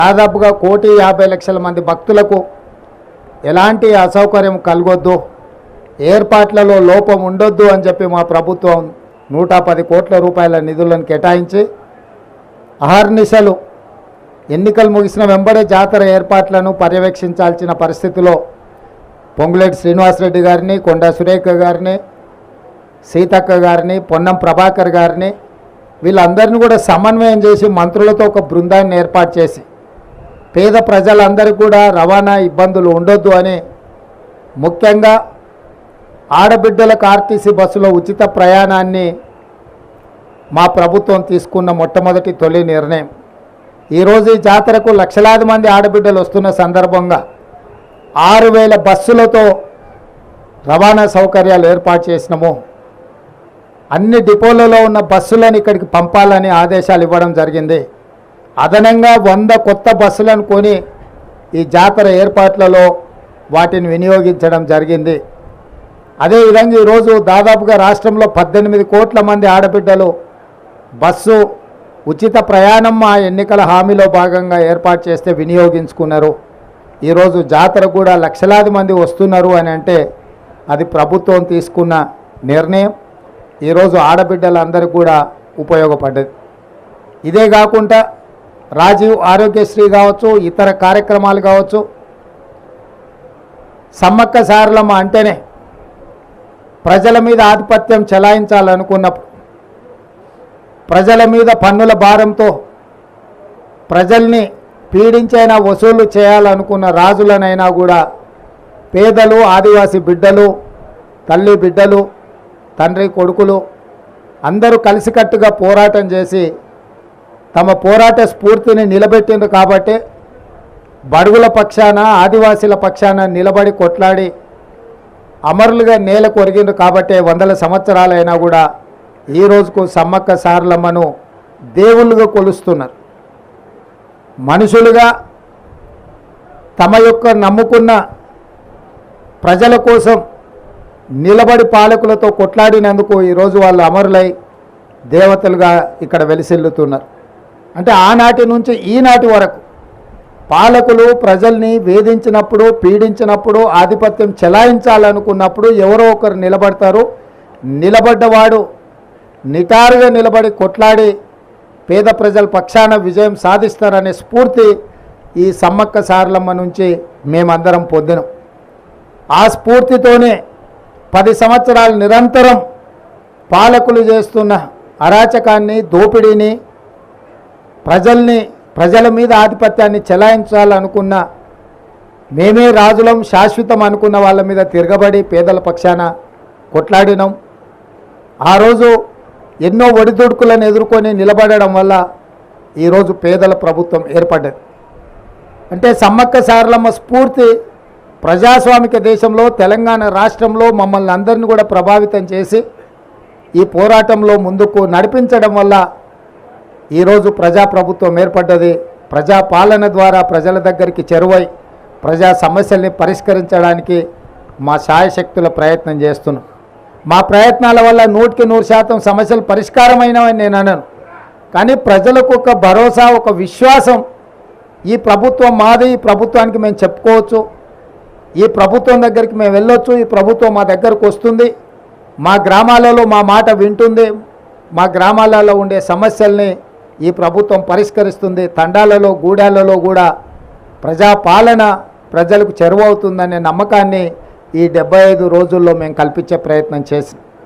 దాదాపుగా 1,50,00,000 మంది భక్తులకు ఎలాంటి అసౌకర్యం కలగొద్దు, ఏర్పాట్లలో లోపం ఉండొద్దు అని చెప్పి మా ప్రభుత్వం 110 కోట్ల రూపాయల నిధులను కేటాయించి అహర్నిశలు ఎన్నికలు ముగిసిన వెంబడే జాతర ఏర్పాట్లను పర్యవేక్షించాల్సిన పరిస్థితిలో పొంగులేటి శ్రీనివాసరెడ్డి గారిని, కొండా సురేఖ గారిని, సీతక్క గారిని, పొన్నం ప్రభాకర్ గారిని వీళ్ళందరినీ కూడా సమన్వయం చేసి మంత్రులతో ఒక బృందాన్ని ఏర్పాటు చేసి పేద ప్రజలందరికీ కూడా రవాణా ఇబ్బందులు ఉండొద్దు అని, ముఖ్యంగా ఆడబిడ్డలకు ఆర్టీసీ బస్సులో ఉచిత ప్రయాణాన్ని మా ప్రభుత్వం తీసుకున్న మొట్టమొదటి తొలి నిర్ణయం. ఈరోజు ఈ జాతరకు లక్షలాది మంది ఆడబిడ్డలు వస్తున్న సందర్భంగా 6,000 బస్సులతో రవాణా సౌకర్యాలు ఏర్పాటు చేసినాము. అన్ని డిపోలలో ఉన్న బస్సులను ఇక్కడికి పంపాలని ఆదేశాలు ఇవ్వడం జరిగింది. అదనంగా 100 కొత్త బస్సులను కొని ఈ జాతర ఏర్పాట్లలో వాటిని వినియోగించడం జరిగింది. అదేవిధంగా ఈరోజు దాదాపుగా రాష్ట్రంలో 18 కోట్ల మంది ఆడబిడ్డలు బస్సు ఉచిత ప్రయాణం మా ఎన్నికల హామీలో భాగంగా ఏర్పాటు చేస్తే వినియోగించుకున్నారు. ఈరోజు జాతర కూడా లక్షలాది మంది వస్తున్నారు అని అంటే అది ప్రభుత్వం తీసుకున్న నిర్ణయం. ఈరోజు ఆడబిడ్డలందరికీ కూడా ఉపయోగపడ్డది. ఇదే కాకుండా రాజీవ్ ఆరోగ్యశ్రీ కావచ్చు, ఇతర కార్యక్రమాలు కావచ్చు, సమ్మక్క సారలమ్మ అంటేనే ప్రజల మీద ఆధిపత్యం చెలాయించాలనుకున్నప్పుడు, ప్రజల మీద పన్నుల భారంతో ప్రజల్ని పీడించైనా వసూలు చేయాలనుకున్న రాజులనైనా కూడా పేదలు, ఆదివాసీ బిడ్డలు, తల్లి బిడ్డలు, తండ్రి కొడుకులు అందరూ కలిసికట్టుగా పోరాటం చేసి తమ పోరాట స్ఫూర్తిని నిలబెట్టిండ్రు. కాబట్టి బడుగుల పక్షాన, ఆదివాసీల పక్షాన నిలబడి కొట్లాడి అమరులుగా నేల కొరిగిండ్రు. కాబట్టి 100 సంవత్సరాలైనా కూడా ఈ రోజుకు సమ్మక్క సారలమ్మను దేవుళ్ళుగా కొలుస్తున్నారు. మనుషులుగా తమ యొక్క నమ్ముకున్న ప్రజల కోసం నిలబడి పాలకులతో కొట్లాడినందుకు ఈరోజు వాళ్ళు అమరులై దేవతలుగా ఇక్కడ వెలిసిల్లుతున్నారు. అంటే ఆనాటి నుంచి ఈనాటి వరకు పాలకులు ప్రజల్ని వేధించినప్పుడు, పీడించినప్పుడు, ఆధిపత్యం చెలాయించాలనుకున్నప్పుడు ఎవరో ఒకరు నిలబడతారు. నిలబడ్డవాడు నిటారుగా నిలబడి కొట్లాడి పేద ప్రజల పక్షాన విజయం సాధిస్తారనే స్ఫూర్తి ఈ సమ్మక్క సారలమ్మ నుంచి మేమందరం పొందినాం. ఆ స్ఫూర్తితోనే 10 సంవత్సరాలు నిరంతరం పాలకులు చేస్తున్న అరాచకాన్ని, దోపిడీని, ప్రజల మీద ఆధిపత్యాన్ని చెలాయించాలనుకున్న, మేమే రాజులం శాశ్వతం అనుకున్న వాళ్ళ మీద తిరగబడి పేదల పక్షాన కొట్లాడినాం. ఆ రోజు ఎన్నో ఒడిదుడుకులను ఎదుర్కొని నిలబడడం వల్ల ఈరోజు పేదల ప్రభుత్వం ఏర్పడ్డది. అంటే సమ్మక్క సారలమ్మ స్ఫూర్తి ప్రజాస్వామిక దేశంలో, తెలంగాణ రాష్ట్రంలో మమ్మల్ని అందరినీ కూడా ప్రభావితం చేసి ఈ పోరాటంలో ముందుకు నడిపించడం వల్ల ఈరోజు ప్రజాప్రభుత్వం ఏర్పడ్డది. ప్రజాపాలన ద్వారా ప్రజల దగ్గరికి చేరువై ప్రజా సమస్యల్ని పరిష్కరించడానికి మా శాయశక్తుల ప్రయత్నం చేస్తున్నాం. మా ప్రయత్నాల వల్ల 100% సమస్యలు పరిష్కారమైనవని నేను అనను. కానీ ప్రజలకు ఒక భరోసా, ఒక విశ్వాసం, ఈ ప్రభుత్వం మాది, ఈ ప్రభుత్వానికి మేము చెప్పుకోవచ్చు, ఈ ప్రభుత్వం దగ్గరికి మేము వెళ్ళొచ్చు, ఈ ప్రభుత్వం మా దగ్గరకు వస్తుంది, మా గ్రామాలలో మా మాట వింటుంది, మా గ్రామాలలో ఉండే సమస్యల్ని ఈ ప్రభుత్వం పరిష్కరిస్తుంది, తండాలలో గూడాలలో కూడా ప్రజాపాలన ప్రజలకు చేరువవుతుందనే నమ్మకాన్ని ఈ 75 రోజుల్లో మేము కల్పించే ప్రయత్నం చేసాం.